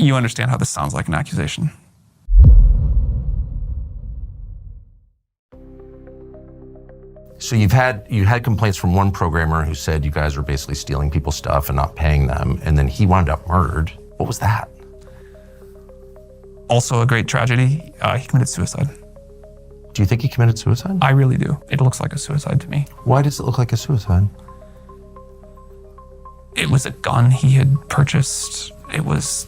You understand how this sounds like an accusation. So you had complaints from one programmer who said you guys were basically stealing people's stuff and not paying them, and then he wound up murdered. What was that? Also a great tragedy, he committed suicide. Do you think he committed suicide? I really do. It looks like a suicide to me. Why does it look like a suicide? It was a gun he had purchased. It was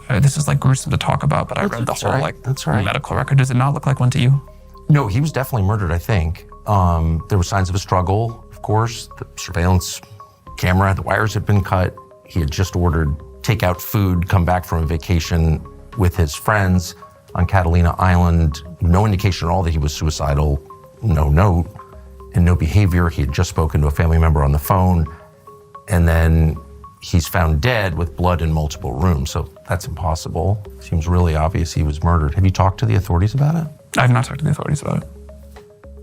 this is like gruesome to talk about, but I read the whole medical record. Does it not look like one to you? No, he was definitely murdered, I think. There were signs of a struggle, of course. The surveillance camera, the wires had been cut. He had just ordered takeout food, come back from a vacation with his friends on Catalina Island. No indication at all that he was suicidal, no note, and no behavior. He had just spoken to a family member on the phone, and then he's found dead with blood in multiple rooms. So that's impossible. Seems really obvious he was murdered. Have you talked to the authorities about it? I have not talked to the authorities about it.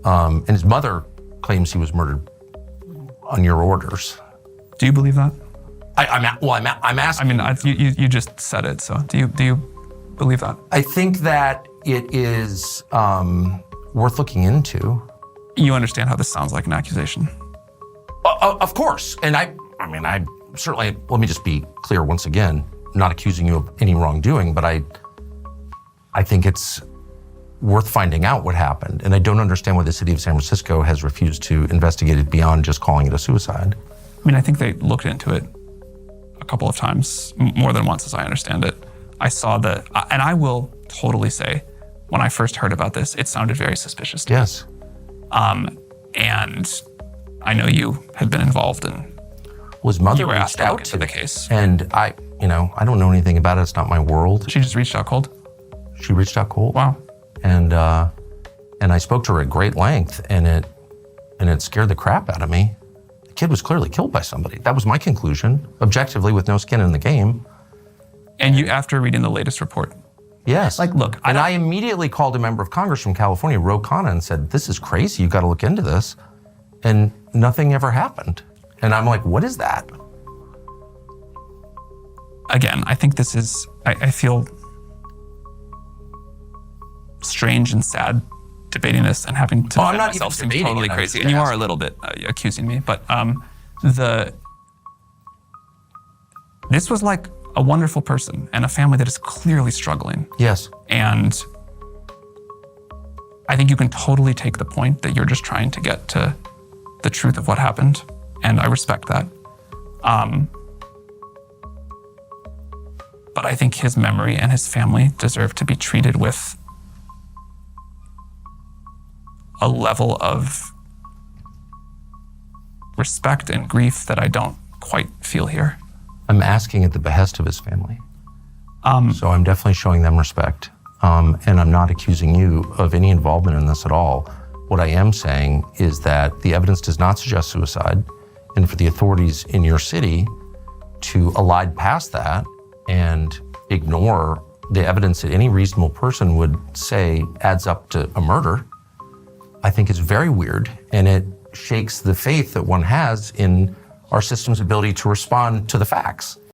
And his mother claims he was murdered on your orders. Do you believe that? I'm asking. I mean, you just said it, so do you believe that? I think that it is worth looking into. You understand how this sounds like an accusation? Of course, and I certainly, let me just be clear once again, not accusing you of any wrongdoing, but I think it's worth finding out what happened. And I don't understand why the city of San Francisco has refused to investigate it beyond just calling it a suicide. I mean, I think they looked into it a couple of times, more than once as I understand it. I saw and I will totally say, when I first heard about this, it sounded very suspicious to me. Yes. And I know you had been involved in. Well, his mother reached out to the case. And I don't know anything about it. It's not my world. She just reached out cold? She reached out cold. Wow. And I spoke to her at great length, and it scared the crap out of me. The kid was clearly killed by somebody. That was my conclusion, objectively, with no skin in the game. And you, after reading the latest report? Yes. Look. I immediately called a member of Congress from California, Ro Khanna, and said, this is crazy, you've got to look into this. And nothing ever happened. And I'm like, what is that? Again, I think this is, I feel strange and sad debating this and having to defend myself seems totally crazy. And you are a little bit accusing me, but this was like a wonderful person and a family that is clearly struggling. Yes. And I think you can totally take the point that you're just trying to get to the truth of what happened, and I respect that. But I think his memory and his family deserve to be treated with a level of respect and grief that I don't quite feel here. I'm asking at the behest of his family. So I'm definitely showing them respect. And I'm not accusing you of any involvement in this at all. What I am saying is that the evidence does not suggest suicide, and for the authorities in your city to elide past that and ignore the evidence that any reasonable person would say adds up to a murder, I think is very weird, and it shakes the faith that one has in our system's ability to respond to the facts.